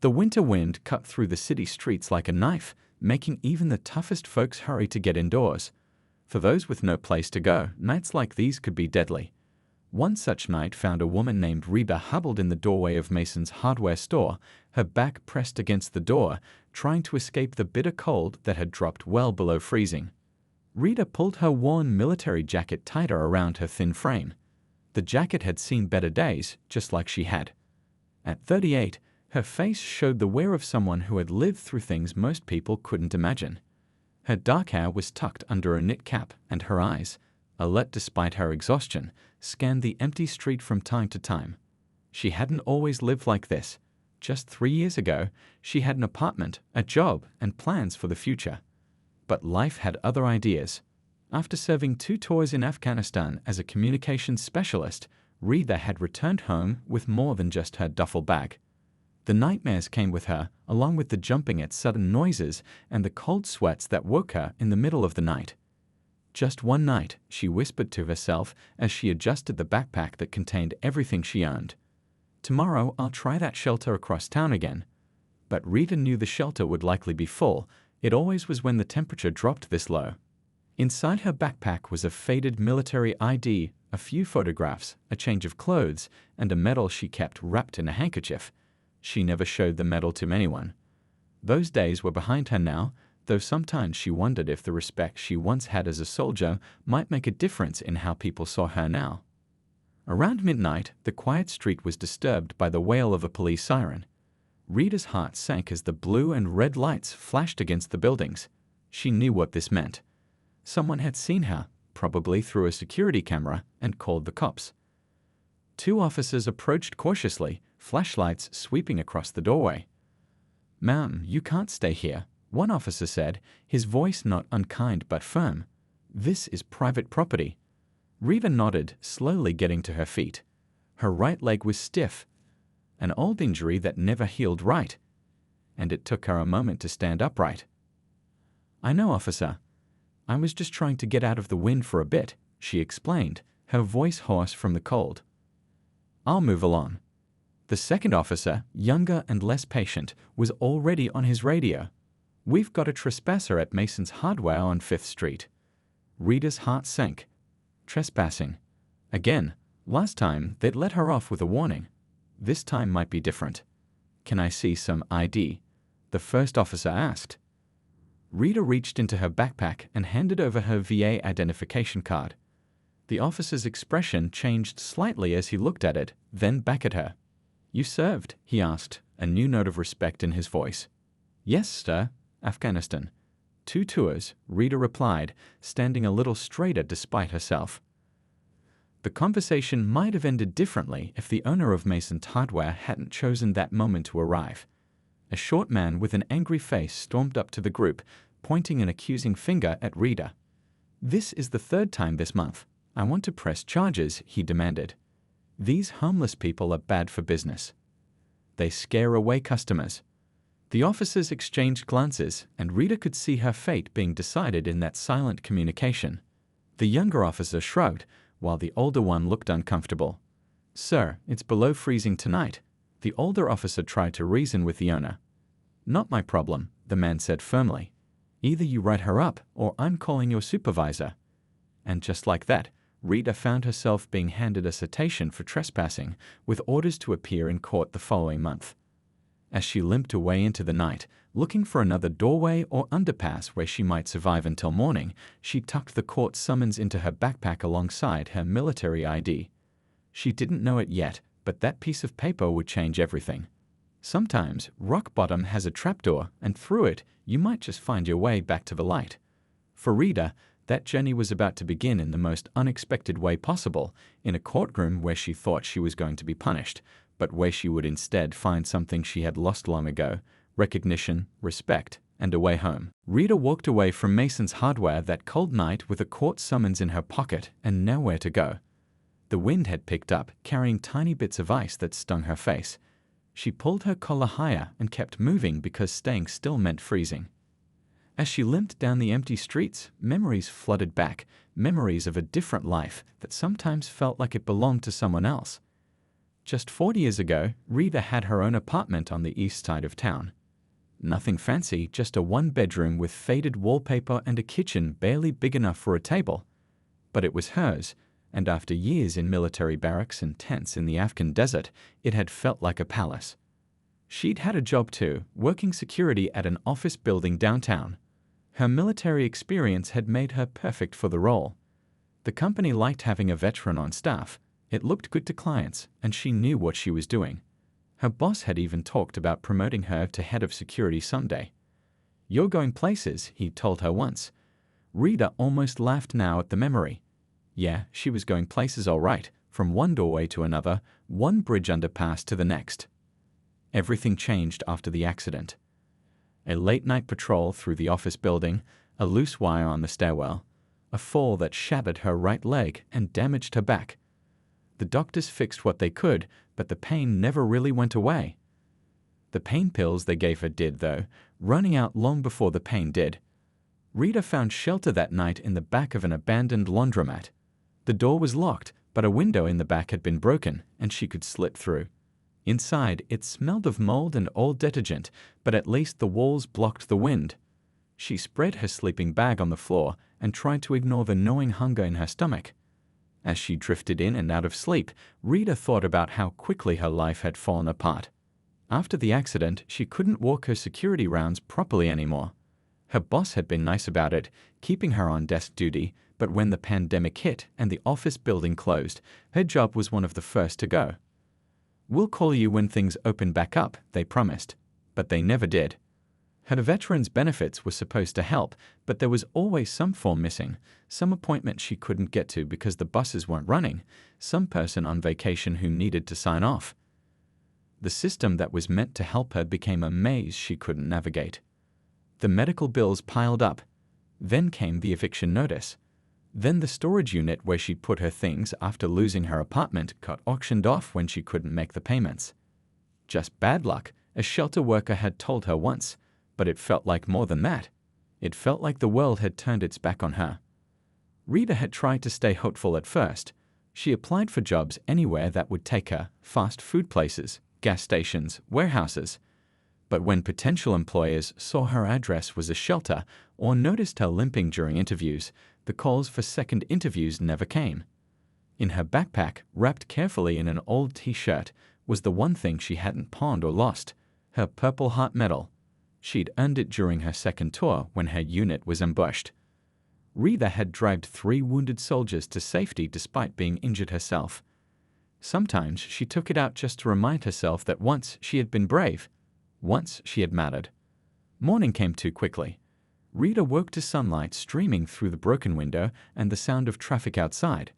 The winter wind cut through the city streets like a knife, making even the toughest folks hurry to get indoors. For those with no place to go, nights like these could be deadly. One such night found a woman named Reba huddled in the doorway of Mason's hardware store, her back pressed against the door, trying to escape the bitter cold that had dropped well below freezing. Rita pulled her worn military jacket tighter around her thin frame. The jacket had seen better days, just like she had. At 38, her face showed the wear of someone who had lived through things most people couldn't imagine. Her dark hair was tucked under a knit cap, and her eyes, alert despite her exhaustion, scanned the empty street from time to time. She hadn't always lived like this. Just 3 years ago, she had an apartment, a job, and plans for the future. But life had other ideas. After serving 2 tours in Afghanistan as a communications specialist, Rita had returned home with more than just her duffel bag. The nightmares came with her, along with the jumping at sudden noises and the cold sweats that woke her in the middle of the night. Just one night, she whispered to herself as she adjusted the backpack that contained everything she owned. Tomorrow I'll try that shelter across town again. But Rita knew the shelter would likely be full. It always was when the temperature dropped this low. Inside her backpack was a faded military ID, a few photographs, a change of clothes, and a medal she kept wrapped in a handkerchief. She never showed the medal to anyone. Those days were behind her now, though sometimes she wondered if the respect she once had as a soldier might make a difference in how people saw her now. Around midnight, the quiet street was disturbed by the wail of a police siren. Rita's heart sank as the blue and red lights flashed against the buildings. She knew what this meant. Someone had seen her, probably through a security camera, and called the cops. 2 officers approached cautiously, flashlights sweeping across the doorway. "Ma'am, you can't stay here," one officer said, his voice not unkind but firm. "This is private property." Rita nodded, slowly getting to her feet. Her right leg was stiff, an old injury that never healed right, and it took her a moment to stand upright. "I know, officer. I was just trying to get out of the wind for a bit," she explained, her voice hoarse from the cold. "I'll move along." The second officer, younger and less patient, was already on his radio. "We've got a trespasser at Mason's Hardware on 5th Street." Rita's heart sank. Trespassing. Again. Last time, they'd let her off with a warning. This time might be different. "Can I see some ID?" the first officer asked. Rita reached into her backpack and handed over her VA identification card. The officer's expression changed slightly as he looked at it, then back at her. "You served?" he asked, a new note of respect in his voice. "Yes, sir. Afghanistan." 2 tours, Rita replied, standing a little straighter despite herself. The conversation might have ended differently if the owner of Mason's Hardware hadn't chosen that moment to arrive. A short man with an angry face stormed up to the group, pointing an accusing finger at Rita. "This is the 3rd time this month. I want to press charges," he demanded. "These homeless people are bad for business. They scare away customers." The officers exchanged glances, and Rita could see her fate being decided in that silent communication. The younger officer shrugged, while the older one looked uncomfortable. "Sir, it's below freezing tonight." The older officer tried to reason with the owner. "Not my problem," the man said firmly. "Either you write her up, or I'm calling your supervisor." And just like that, Rita found herself being handed a citation for trespassing, with orders to appear in court the following month. As she limped away into the night, looking for another doorway or underpass where she might survive until morning, she tucked the court summons into her backpack alongside her military ID. She didn't know it yet, but that piece of paper would change everything. Sometimes, rock bottom has a trapdoor, and through it, you might just find your way back to the light. For Rita, that journey was about to begin in the most unexpected way possible, in a courtroom where she thought she was going to be punished, but where she would instead find something she had lost long ago: recognition, respect, and a way home. Rita walked away from Mason's Hardware that cold night with a court summons in her pocket and nowhere to go. The wind had picked up, carrying tiny bits of ice that stung her face. She pulled her collar higher and kept moving because staying still meant freezing. As she limped down the empty streets, memories flooded back, memories of a different life that sometimes felt like it belonged to someone else. Just 40 years ago, Rita had her own apartment on the east side of town. Nothing fancy, just a one-bedroom with faded wallpaper and a kitchen barely big enough for a table. But it was hers, and after years in military barracks and tents in the Afghan desert, it had felt like a palace. She'd had a job too, working security at an office building downtown. Her military experience had made her perfect for the role. The company liked having a veteran on staff. It looked good to clients, and she knew what she was doing. Her boss had even talked about promoting her to head of security someday. "You're going places," he told her once. Rita almost laughed now at the memory. Yeah, she was going places all right, from one doorway to another, one bridge underpass to the next. Everything changed after the accident. A late-night patrol through the office building, a loose wire on the stairwell, a fall that shattered her right leg and damaged her back. The doctors fixed what they could, but the pain never really went away. The pain pills they gave her did, though, running out long before the pain did. Rita found shelter that night in the back of an abandoned laundromat. The door was locked, but a window in the back had been broken, and she could slip through. Inside, it smelled of mold and old detergent, but at least the walls blocked the wind. She spread her sleeping bag on the floor and tried to ignore the gnawing hunger in her stomach. As she drifted in and out of sleep, Rita thought about how quickly her life had fallen apart. After the accident, she couldn't walk her security rounds properly anymore. Her boss had been nice about it, keeping her on desk duty, but when the pandemic hit and the office building closed, her job was one of the first to go. "We'll call you when things open back up," they promised, but they never did. Her veterans' benefits were supposed to help, but there was always some form missing, some appointment she couldn't get to because the buses weren't running, some person on vacation who needed to sign off. The system that was meant to help her became a maze she couldn't navigate. The medical bills piled up. Then came the eviction notice. Then the storage unit where she put her things after losing her apartment got auctioned off when she couldn't make the payments. Just bad luck, a shelter worker had told her once, but it felt like more than that. It felt like the world had turned its back on her. Rita had tried to stay hopeful at first. She applied for jobs anywhere that would take her, fast food places, gas stations, warehouses. But when potential employers saw her address was a shelter or noticed her limping during interviews, the calls for second interviews never came. In her backpack, wrapped carefully in an old t-shirt, was the one thing she hadn't pawned or lost, her Purple Heart medal. She'd earned it during her second tour when her unit was ambushed. Rita had dragged 3 wounded soldiers to safety despite being injured herself. Sometimes she took it out just to remind herself that once she had been brave. Once she had mattered. Morning came too quickly. Rita woke to sunlight streaming through the broken window and the sound of traffic outside.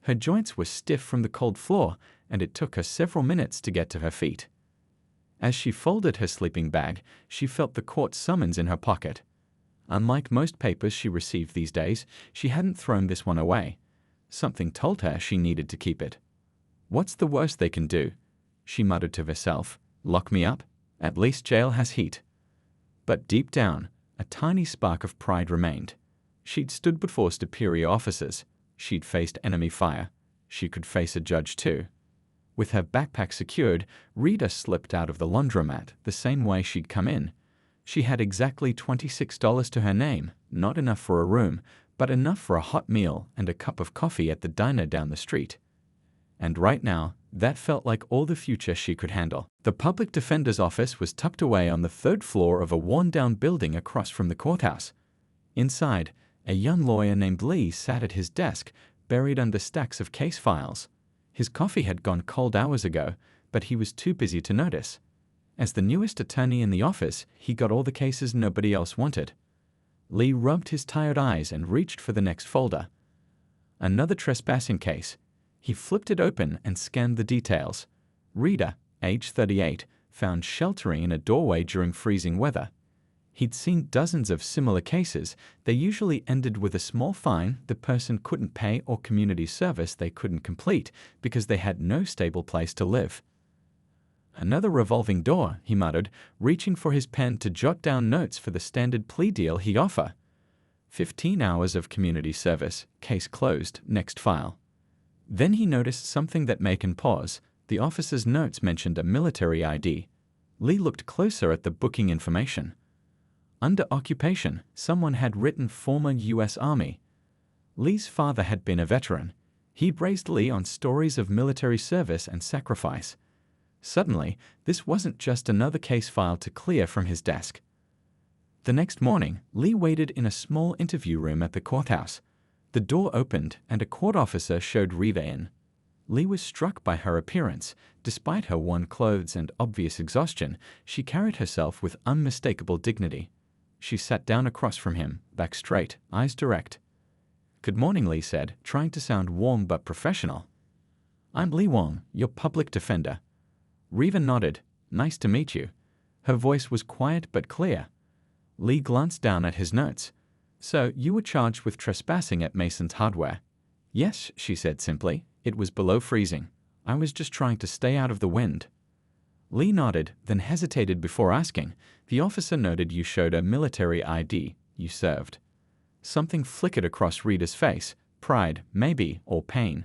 Her joints were stiff from the cold floor, and it took her several minutes to get to her feet. As she folded her sleeping bag, she felt the court summons in her pocket. Unlike most papers she received these days, she hadn't thrown this one away. Something told her she needed to keep it. "What's the worst they can do?" she muttered to herself. "Lock me up? At least jail has heat." But deep down, a tiny spark of pride remained. She'd stood before superior officers. She'd faced enemy fire. She could face a judge too. With her backpack secured, Rita slipped out of the laundromat the same way she'd come in. She had exactly $26 to her name, not enough for a room, but enough for a hot meal and a cup of coffee at the diner down the street. And right now, that felt like all the future she could handle. The public defender's office was tucked away on the 3rd floor of a worn-down building across from the courthouse. Inside, a young lawyer named Lee sat at his desk, buried under stacks of case files. His coffee had gone cold hours ago, but he was too busy to notice. As the newest attorney in the office, he got all the cases nobody else wanted. Lee rubbed his tired eyes and reached for the next folder. Another trespassing case. He flipped it open and scanned the details. Rita, age 38, found sheltering in a doorway during freezing weather. He'd seen dozens of similar cases. They usually ended with a small fine the person couldn't pay or community service they couldn't complete because they had no stable place to live. "Another revolving door," he muttered, reaching for his pen to jot down notes for the standard plea deal he'd offer. 15 hours of community service, case closed, next file. Then he noticed something that made him pause, The officer's notes mentioned a military ID. Lee looked closer at the booking information. Under occupation, someone had written former U.S. Army. Lee's father had been a veteran. He'd raised Lee on stories of military service and sacrifice. Suddenly, this wasn't just another case file to clear from his desk. The next morning, Lee waited in a small interview room at the courthouse. The door opened and a court officer showed Rita in. Lee was struck by her appearance. Despite her worn clothes and obvious exhaustion, she carried herself with unmistakable dignity. She sat down across from him, back straight, eyes direct. "Good morning," Lee said, trying to sound warm but professional. "I'm Lee Wong, your public defender." Rita nodded. "Nice to meet you." Her voice was quiet but clear. Lee glanced down at his notes. "So, you were charged with trespassing at Mason's Hardware?" "Yes," she said simply. "It was below freezing. I was just trying to stay out of the wind." Lee nodded, then hesitated before asking. "The officer noted you showed a military ID. You served." Something flickered across Rita's face. Pride, maybe, or pain.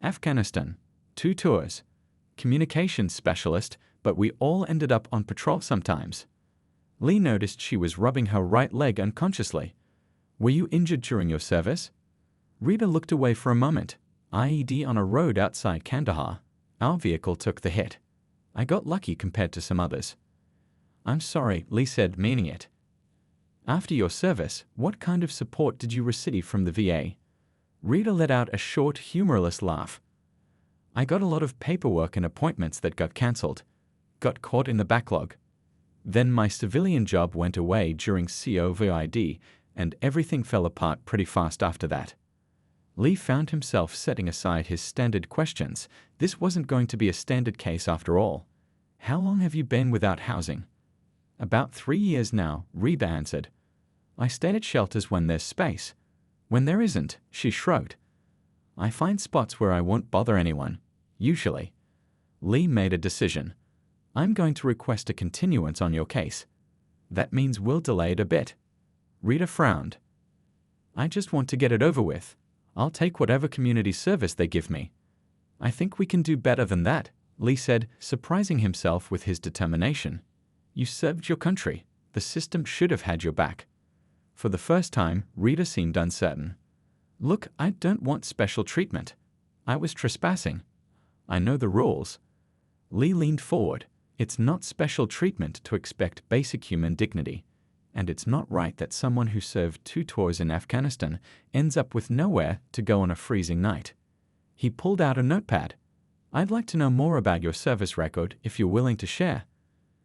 "Afghanistan. 2 tours. Communications specialist, but we all ended up on patrol sometimes." Lee noticed she was rubbing her right leg unconsciously. "Were you injured during your service?" Rita looked away for a moment. "IED on a road outside Kandahar. Our vehicle took the hit. I got lucky compared to some others." "I'm sorry," Lee said, meaning it. "After your service, what kind of support did you receive from the VA?" Rita let out a short, humorless laugh. "I got a lot of paperwork and appointments that got cancelled. Got caught in the backlog. Then my civilian job went away during COVID, and everything fell apart pretty fast after that." Lee found himself setting aside his standard questions. This wasn't going to be a standard case after all. "How long have you been without housing?" "About 3 years now," Rita answered. "I stay at shelters when there's space. When there isn't," she shrugged. "I find spots where I won't bother anyone, usually." Lee made a decision. "I'm going to request a continuance on your case. That means we'll delay it a bit." Rita frowned. "I just want to get it over with. I'll take whatever community service they give me." "I think we can do better than that," Lee said, surprising himself with his determination. "You served your country. The system should have had your back." For the first time, Rita seemed uncertain. "Look, I don't want special treatment. I was trespassing. I know the rules." Lee leaned forward. "It's not special treatment to expect basic human dignity. And it's not right that someone who served 2 tours in Afghanistan ends up with nowhere to go on a freezing night." He pulled out a notepad. "I'd like to know more about your service record if you're willing to share,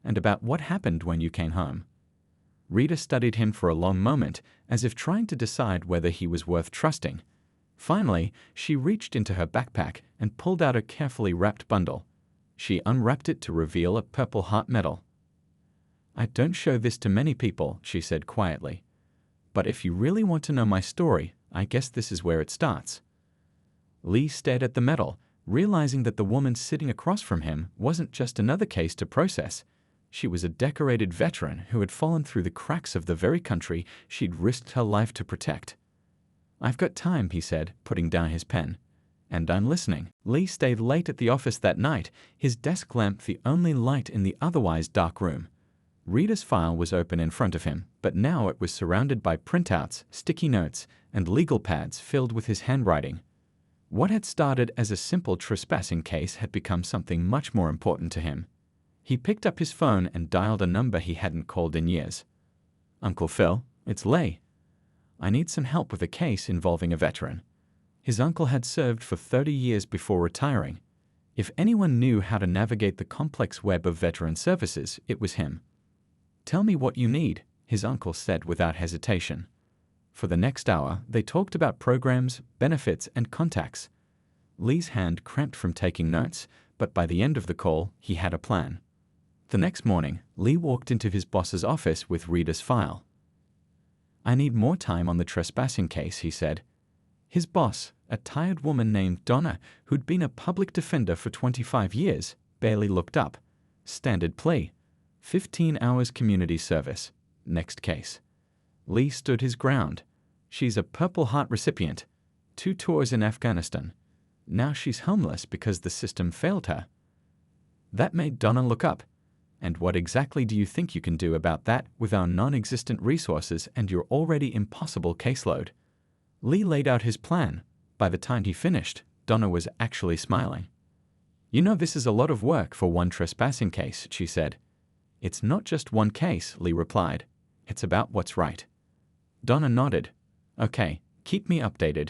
and about what happened when you came home." Rita studied him for a long moment, as if trying to decide whether he was worth trusting. Finally, she reached into her backpack and pulled out a carefully wrapped bundle. She unwrapped it to reveal a Purple Heart medal. "I don't show this to many people," she said quietly. "But if you really want to know my story, I guess this is where it starts." Lee stared at the medal, realizing that the woman sitting across from him wasn't just another case to process. She was a decorated veteran who had fallen through the cracks of the very country she'd risked her life to protect. "I've got time," he said, putting down his pen. "And I'm listening." Lee stayed late at the office that night, his desk lamp the only light in the otherwise dark room. Rita's file was open in front of him, but now it was surrounded by printouts, sticky notes, and legal pads filled with his handwriting. What had started as a simple trespassing case had become something much more important to him. He picked up his phone and dialed a number he hadn't called in years. "Uncle Phil, it's Leigh. I need some help with a case involving a veteran." His uncle had served for 30 years before retiring. If anyone knew how to navigate the complex web of veteran services, it was him. "Tell me what you need," his uncle said without hesitation. For the next hour, they talked about programs, benefits, and contacts. Lee's hand cramped from taking notes, but by the end of the call, he had a plan. The next morning, Lee walked into his boss's office with Rita's file. "I need more time on the trespassing case," he said. His boss, a tired woman named Donna, who'd been a public defender for 25 years, barely looked up. Standard plea. 15 hours community service. Next case. Lee stood his ground. She's a Purple Heart recipient. 2 tours in Afghanistan. Now she's homeless because the system failed her. That made Donna look up. And what exactly do you think you can do about that with our non-existent resources and your already impossible caseload? Lee laid out his plan. By the time he finished, Donna was actually smiling. You know, this is a lot of work for one trespassing case, she said. It's not just one case, Lee replied. It's about what's right. Donna nodded. Okay, keep me updated.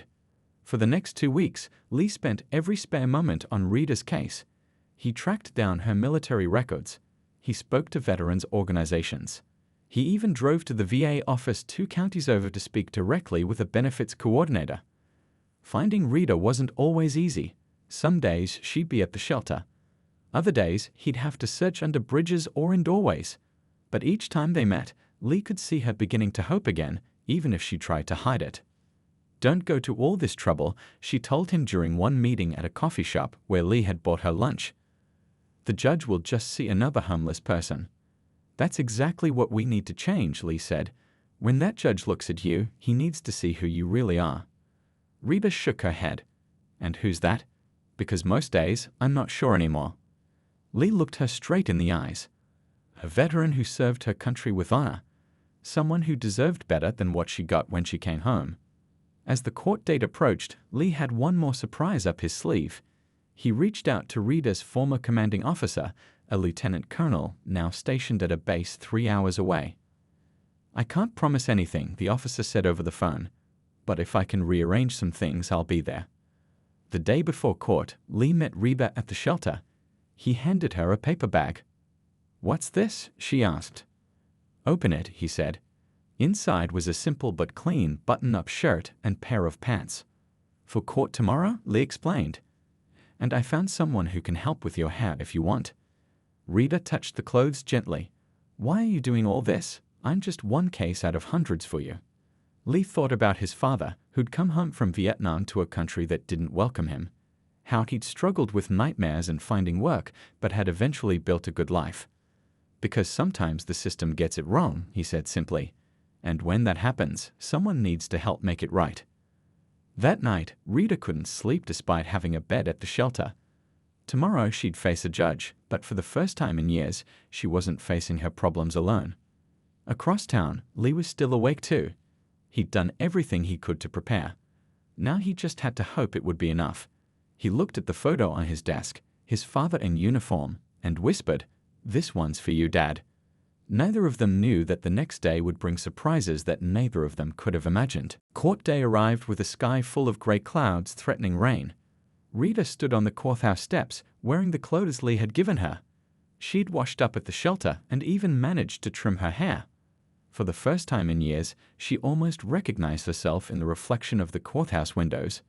For the next 2 weeks, Lee spent every spare moment on Rita's case. He tracked down her military records. He spoke to veterans organizations. He even drove to the VA office 2 counties over to speak directly with a benefits coordinator. Finding Rita wasn't always easy. Some days she'd be at the shelter. Other days he'd have to search under bridges or in doorways. But each time they met, Lee could see her beginning to hope again, even if she tried to hide it. Don't go to all this trouble, she told him during one meeting at a coffee shop where Lee had bought her lunch. The judge will just see another homeless person. That's exactly what we need to change, Lee said. When that judge looks at you, he needs to see who you really are. Rita shook her head. And who's that? Because most days, I'm not sure anymore. Lee looked her straight in the eyes. A veteran who served her country with honor. Someone who deserved better than what she got when she came home. As the court date approached, Lee had one more surprise up his sleeve. He reached out to Rita's former commanding officer, a lieutenant colonel now stationed at a base 3 hours away. I can't promise anything, the officer said over the phone, but if I can rearrange some things, I'll be there. The day before court, Lee met Rita at the shelter. He handed her a paper bag. What's this? She asked. Open it, he said. Inside was a simple but clean button-up shirt and pair of pants. For court tomorrow, Lee explained. And I found someone who can help with your hair if you want. Rita touched the clothes gently. Why are you doing all this? I'm just one case out of hundreds for you. Lee thought about his father, who'd come home from Vietnam to a country that didn't welcome him. How he'd struggled with nightmares and finding work, but had eventually built a good life. Because sometimes the system gets it wrong, he said simply. And when that happens, someone needs to help make it right. That night, Rita couldn't sleep despite having a bed at the shelter. Tomorrow she'd face a judge, but for the first time in years, she wasn't facing her problems alone. Across town, Lee was still awake too. He'd done everything he could to prepare. Now he just had to hope it would be enough. He looked at the photo on his desk, his father in uniform, and whispered, "This one's for you, Dad." Neither of them knew that the next day would bring surprises that neither of them could have imagined. Court day arrived with a sky full of gray clouds threatening rain. Rita stood on the courthouse steps, wearing the clothes Lee had given her. She'd washed up at the shelter and even managed to trim her hair. For the first time in years, she almost recognized herself in the reflection of the courthouse windows.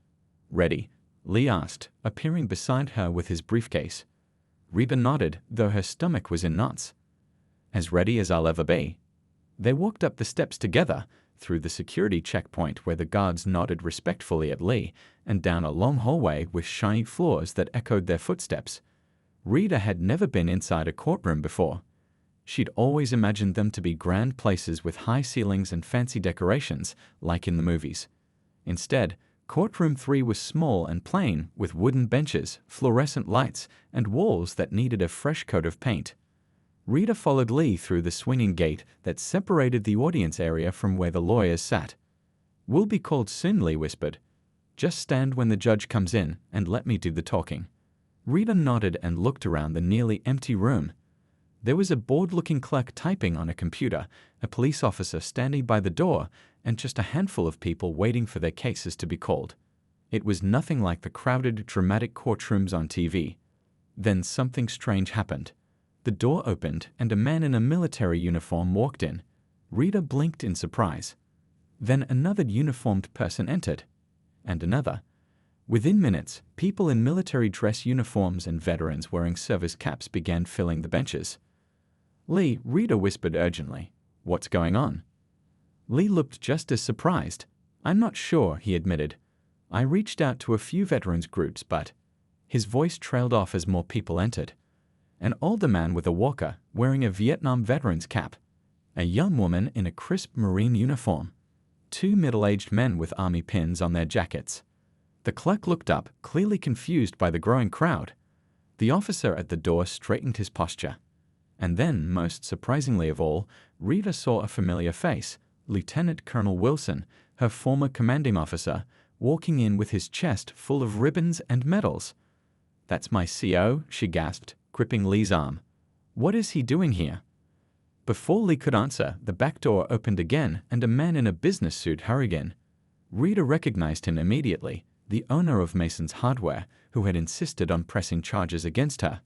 "Ready?" Lee asked, appearing beside her with his briefcase. Rita nodded, though her stomach was in knots. "As ready as I'll ever be." They walked up the steps together, through the security checkpoint where the guards nodded respectfully at Lee, and down a long hallway with shiny floors that echoed their footsteps. Rita had never been inside a courtroom before. She'd always imagined them to be grand places with high ceilings and fancy decorations, like in the movies. Instead, Courtroom 3 was small and plain, with wooden benches, fluorescent lights, and walls that needed a fresh coat of paint. Rita followed Lee through the swinging gate that separated the audience area from where the lawyers sat. "We'll be called soon," Lee whispered. "Just stand when the judge comes in and let me do the talking." Rita nodded and looked around the nearly empty room. There was a bored-looking clerk typing on a computer, a police officer standing by the door, and just a handful of people waiting for their cases to be called. It was nothing like the crowded, dramatic courtrooms on TV. Then something strange happened. The door opened and a man in a military uniform walked in. Rita blinked in surprise. Then another uniformed person entered. And another. Within minutes, people in military dress uniforms and veterans wearing service caps began filling the benches. "Lee," Rita whispered urgently. "What's going on?" Lee looked just as surprised. "I'm not sure," he admitted. "I reached out to a few veterans groups, but—" His voice trailed off as more people entered. An older man with a walker, wearing a Vietnam veteran's cap. A young woman in a crisp Marine uniform. 2 middle-aged men with army pins on their jackets. The clerk looked up, clearly confused by the growing crowd. The officer at the door straightened his posture. And then, most surprisingly of all, Rita saw a familiar face, Lieutenant Colonel Wilson, her former commanding officer, walking in with his chest full of ribbons and medals. "That's my CO," she gasped, gripping Lee's arm. "What is he doing here?" Before Lee could answer, the back door opened again and a man in a business suit hurried in. Rita recognized him immediately, the owner of Mason's Hardware, who had insisted on pressing charges against her.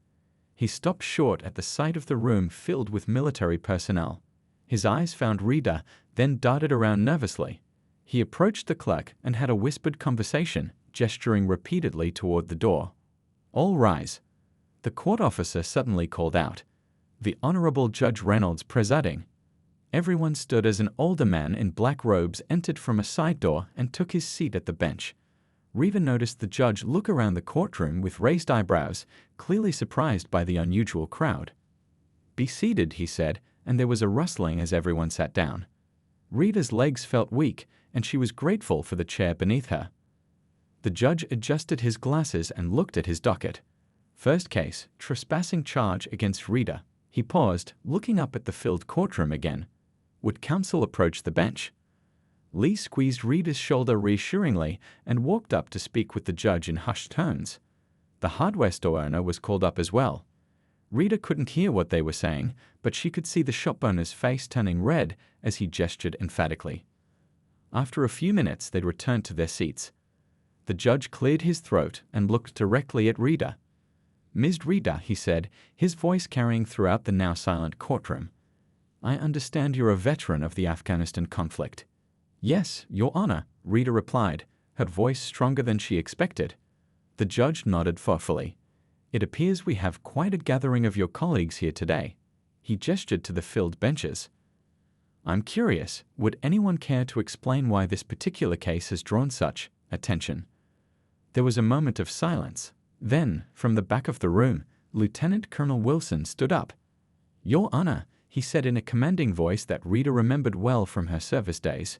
He stopped short at the sight of the room filled with military personnel. His eyes found Rita, then darted around nervously. He approached the clerk and had a whispered conversation, gesturing repeatedly toward the door. "All rise." The court officer suddenly called out, "The Honorable Judge Reynolds presiding." Everyone stood as an older man in black robes entered from a side door and took his seat at the bench. Rita noticed the judge look around the courtroom with raised eyebrows, clearly surprised by the unusual crowd. "Be seated," he said, and there was a rustling as everyone sat down. Rita's legs felt weak, and she was grateful for the chair beneath her. The judge adjusted his glasses and looked at his docket. First case, trespassing charge against Rita. He paused, looking up at the filled courtroom again. Would counsel approach the bench? Lee squeezed Rita's shoulder reassuringly and walked up to speak with the judge in hushed tones. The hardware store owner was called up as well. Rita couldn't hear what they were saying, but she could see the shop owner's face turning red as he gestured emphatically. After a few minutes, they returned to their seats. The judge cleared his throat and looked directly at Rita. "Ms. Rita," he said, his voice carrying throughout the now silent courtroom. "I understand you're a veteran of the Afghanistan conflict." "Yes, Your Honor," Rita replied, her voice stronger than she expected. The judge nodded thoughtfully. "It appears we have quite a gathering of your colleagues here today." He gestured to the filled benches. "I'm curious, would anyone care to explain why this particular case has drawn such attention?" There was a moment of silence. Then, from the back of the room, Lieutenant Colonel Wilson stood up. "Your Honor," he said in a commanding voice that Rita remembered well from her service days,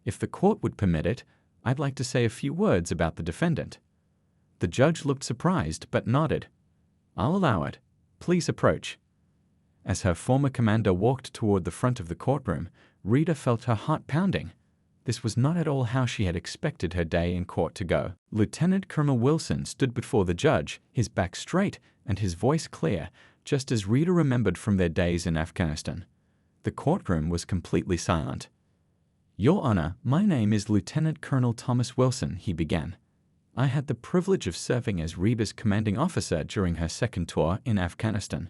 "if the court would permit it, I'd like to say a few words about the defendant." The judge looked surprised but nodded. "I'll allow it. Please approach." As her former commander walked toward the front of the courtroom, Rita felt her heart pounding. This was not at all how she had expected her day in court to go. Lieutenant Colonel Wilson stood before the judge, his back straight and his voice clear, just as Rita remembered from their days in Afghanistan. The courtroom was completely silent. "Your Honor, my name is Lieutenant Colonel Thomas Wilson," he began. "I had the privilege of serving as Rita's commanding officer during her second tour in Afghanistan."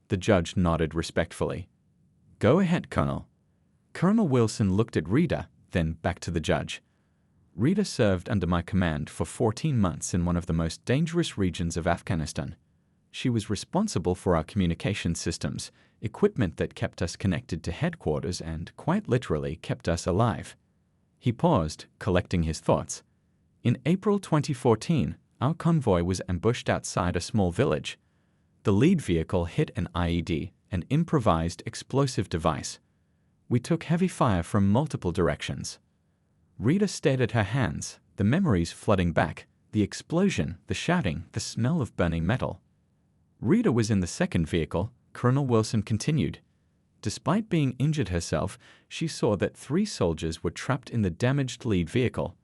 The judge nodded respectfully. "Go ahead, Colonel." Colonel Wilson looked at Rita, then back to the judge. "Rita served under my command for 14 months in one of the most dangerous regions of Afghanistan. She was responsible for our communication systems, equipment that kept us connected to headquarters and, quite literally, kept us alive." He paused, collecting his thoughts. "In April 2014, our convoy was ambushed outside a small village. The lead vehicle hit an IED, an improvised explosive device. We took heavy fire from multiple directions." Rita stared at her hands, the memories flooding back, the explosion, the shouting, the smell of burning metal. Rita was in the second vehicle, Colonel Wilson continued. Despite being injured herself, she saw that 3 soldiers were trapped in the damaged lead vehicle.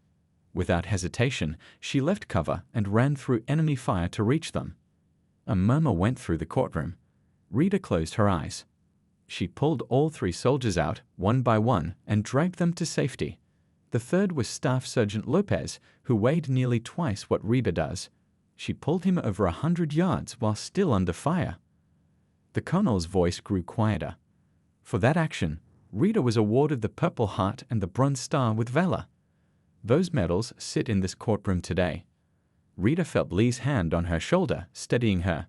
Without hesitation, she left cover and ran through enemy fire to reach them. A murmur went through the courtroom. Rita closed her eyes. She pulled all 3 soldiers out, one by one, and dragged them to safety. The third was Staff Sergeant Lopez, who weighed nearly twice what Rita does. She pulled him over 100 yards while still under fire. The colonel's voice grew quieter. For that action, Rita was awarded the Purple Heart and the Bronze Star with Valor. Those medals sit in this courtroom today. Rita felt Lee's hand on her shoulder, steadying her.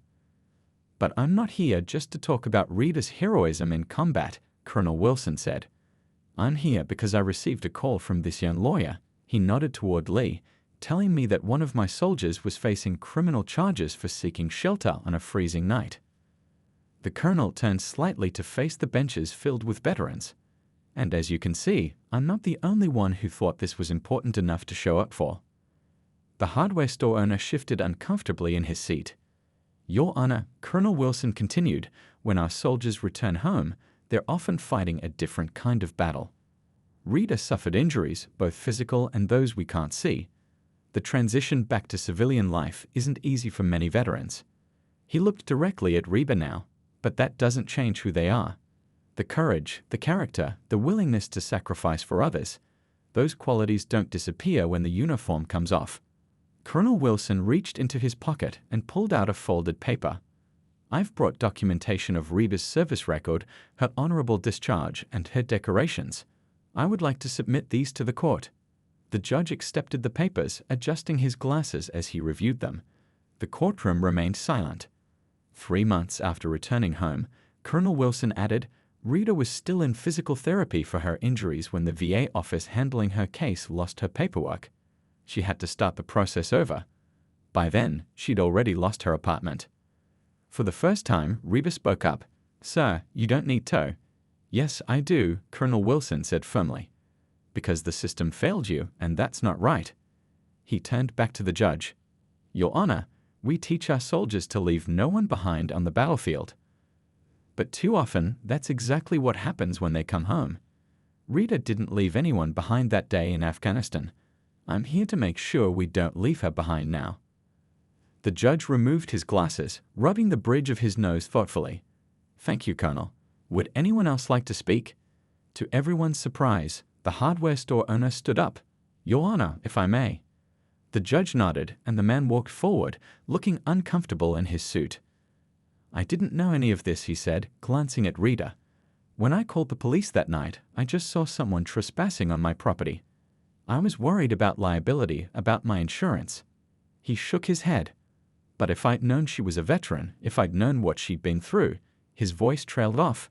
"But I'm not here just to talk about Rita's heroism in combat," Colonel Wilson said. "I'm here because I received a call from this young lawyer," he nodded toward Lee, "telling me that one of my soldiers was facing criminal charges for seeking shelter on a freezing night." The colonel turned slightly to face the benches filled with veterans. "And as you can see, I'm not the only one who thought this was important enough to show up for." The hardware store owner shifted uncomfortably in his seat. Your Honor, Colonel Wilson continued, when our soldiers return home, they're often fighting a different kind of battle. Rita suffered injuries, both physical and those we can't see. The transition back to civilian life isn't easy for many veterans. He looked directly at Reba now, but that doesn't change who they are. The courage, the character, the willingness to sacrifice for others, those qualities don't disappear when the uniform comes off. Colonel Wilson reached into his pocket and pulled out a folded paper. I've brought documentation of Reba's service record, her honorable discharge, and her decorations. I would like to submit these to the court. The judge accepted the papers, adjusting his glasses as he reviewed them. The courtroom remained silent. 3 months after returning home, Colonel Wilson added, Rita was still in physical therapy for her injuries when the VA office handling her case lost her paperwork. She had to start the process over. By then, she'd already lost her apartment. For the first time, Reba spoke up. Sir, you don't need tow. Yes, I do, Colonel Wilson said firmly. Because the system failed you, and that's not right. He turned back to the judge. Your Honor, we teach our soldiers to leave no one behind on the battlefield. But too often, that's exactly what happens when they come home. Rita didn't leave anyone behind that day in Afghanistan. I'm here to make sure we don't leave her behind now. The judge removed his glasses, rubbing the bridge of his nose thoughtfully. Thank you, Colonel. Would anyone else like to speak? To everyone's surprise, the hardware store owner stood up. Your Honor, if I may. The judge nodded, and the man walked forward, looking uncomfortable in his suit. I didn't know any of this, he said, glancing at Rita. When I called the police that night, I just saw someone trespassing on my property. I was worried about liability, about my insurance. He shook his head. But if I'd known she was a veteran, if I'd known what she'd been through, his voice trailed off.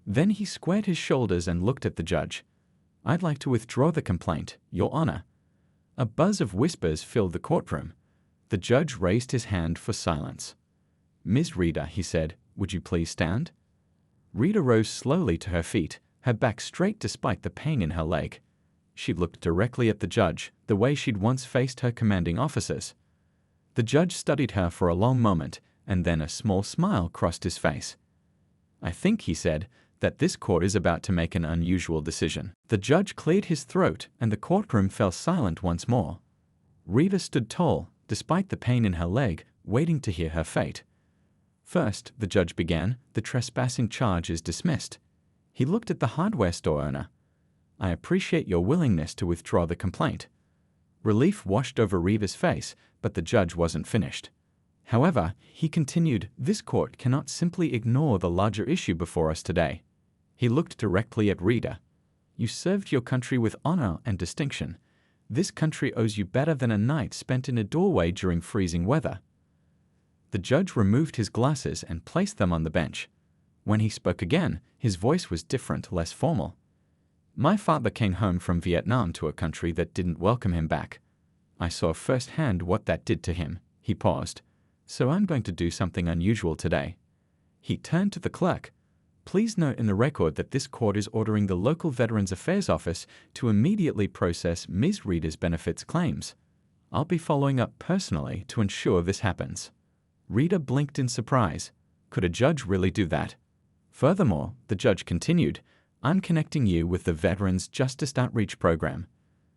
Then he squared his shoulders and looked at the judge. I'd like to withdraw the complaint, Your Honor. A buzz of whispers filled the courtroom. The judge raised his hand for silence. Ms. Rita, he said, would you please stand? Rita rose slowly to her feet, her back straight despite the pain in her leg. She looked directly at the judge, the way she'd once faced her commanding officers. The judge studied her for a long moment, and then a small smile crossed his face. I think, he said, that this court is about to make an unusual decision. The judge cleared his throat, and the courtroom fell silent once more. Rita stood tall, despite the pain in her leg, waiting to hear her fate. First, the judge began, the trespassing charge is dismissed. He looked at the hardware store owner. I appreciate your willingness to withdraw the complaint. Relief washed over Rita's face, but the judge wasn't finished. However, he continued, this court cannot simply ignore the larger issue before us today. He looked directly at Rita. You served your country with honor and distinction. This country owes you better than a night spent in a doorway during freezing weather. The judge removed his glasses and placed them on the bench. When he spoke again, his voice was different, less formal. My father came home from Vietnam to a country that didn't welcome him back. I saw firsthand what that did to him. He paused. So I'm going to do something unusual today. He turned to the clerk. Please note in the record that this court is ordering the local Veterans Affairs Office to immediately process Ms. Rita's benefits claims. I'll be following up personally to ensure this happens. Rita blinked in surprise. Could a judge really do that? Furthermore, the judge continued, I'm connecting you with the Veterans Justice Outreach Program.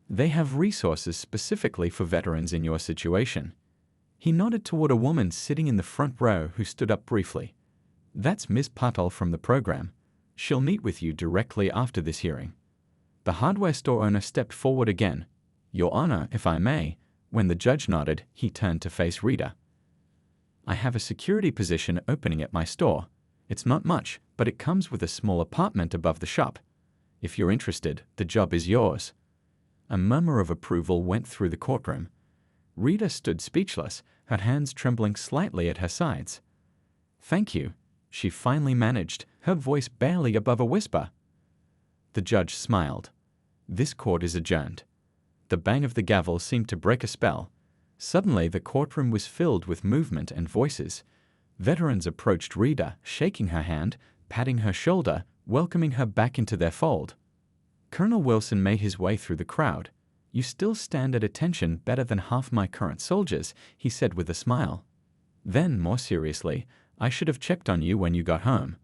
They have resources specifically for veterans in your situation. He nodded toward a woman sitting in the front row who stood up briefly. That's Ms. Patel from the program. She'll meet with you directly after this hearing. The hardware store owner stepped forward again. Your Honor, if I may. When the judge nodded, he turned to face Rita. I have a security position opening at my store. It's not much, but it comes with a small apartment above the shop. If you're interested, the job is yours. A murmur of approval went through the courtroom. Rita stood speechless, her hands trembling slightly at her sides. Thank you, she finally managed, her voice barely above a whisper. The judge smiled. This court is adjourned. The bang of the gavel seemed to break a spell. Suddenly, the courtroom was filled with movement and voices. Veterans approached Rita, shaking her hand, patting her shoulder, welcoming her back into their fold. Colonel Wilson made his way through the crowd. You still stand at attention better than half my current soldiers, he said with a smile. Then, more seriously, I should have checked on you when you got home.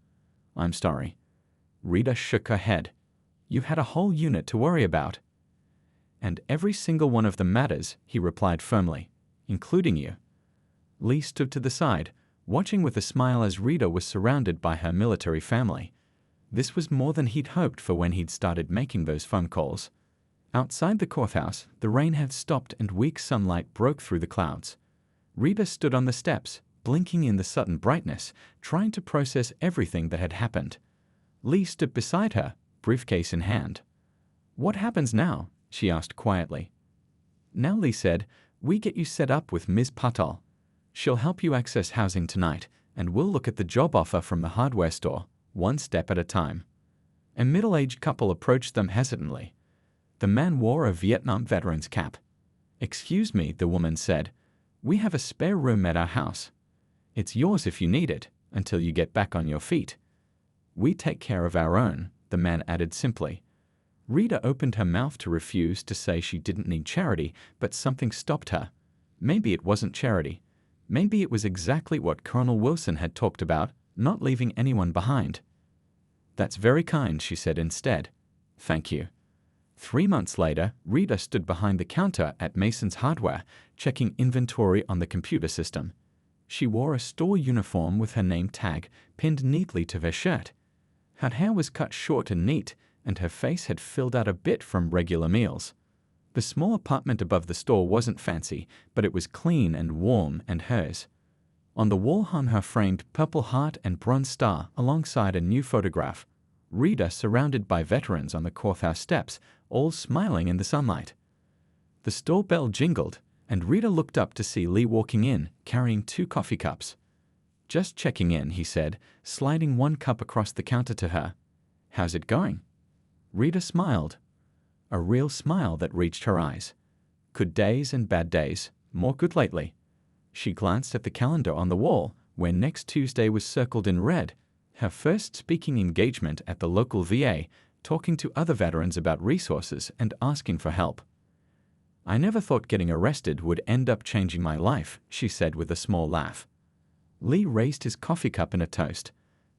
I'm sorry. Rita shook her head. You've had a whole unit to worry about. And every single one of them matters, he replied firmly, including you. Lee stood to the side, watching with a smile as Rita was surrounded by her military family. This was more than he'd hoped for when he'd started making those phone calls. Outside the courthouse, the rain had stopped and weak sunlight broke through the clouds. Rita stood on the steps, blinking in the sudden brightness, trying to process everything that had happened. Lee stood beside her, briefcase in hand. What happens now? She asked quietly. Now, Lee said, we get you set up with Ms. Patel. She'll help you access housing tonight, and we'll look at the job offer from the hardware store, one step at a time. A middle-aged couple approached them hesitantly. The man wore a Vietnam veteran's cap. Excuse me, the woman said. We have a spare room at our house. It's yours if you need it, until you get back on your feet. We take care of our own, the man added simply. Rita opened her mouth to refuse to say she didn't need charity, but something stopped her. Maybe it wasn't charity. Maybe it was exactly what Colonel Wilson had talked about, not leaving anyone behind. That's very kind, she said instead. Thank you. 3 months later, Rita stood behind the counter at Mason's Hardware, checking inventory on the computer system. She wore a store uniform with her name tag pinned neatly to her shirt. Her hair was cut short and neat, and her face had filled out a bit from regular meals. The small apartment above the store wasn't fancy, but it was clean and warm and hers. On the wall hung her framed purple heart and bronze star alongside a new photograph. Rita surrounded by veterans on the courthouse steps, all smiling in the sunlight. The store bell jingled, and Rita looked up to see Lee walking in, carrying 2 coffee cups. Just checking in, he said, sliding 1 cup across the counter to her. How's it going? Rita smiled. A real smile that reached her eyes. Good days and bad days, more good lately. She glanced at the calendar on the wall, where next Tuesday was circled in red, her first speaking engagement at the local VA, talking to other veterans about resources and asking for help. I never thought getting arrested would end up changing my life, she said with a small laugh. Lee raised his coffee cup in a toast.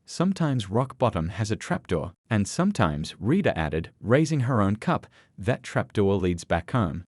Sometimes rock bottom has a trapdoor, and sometimes, Rita added, raising her own cup, that trapdoor leads back home.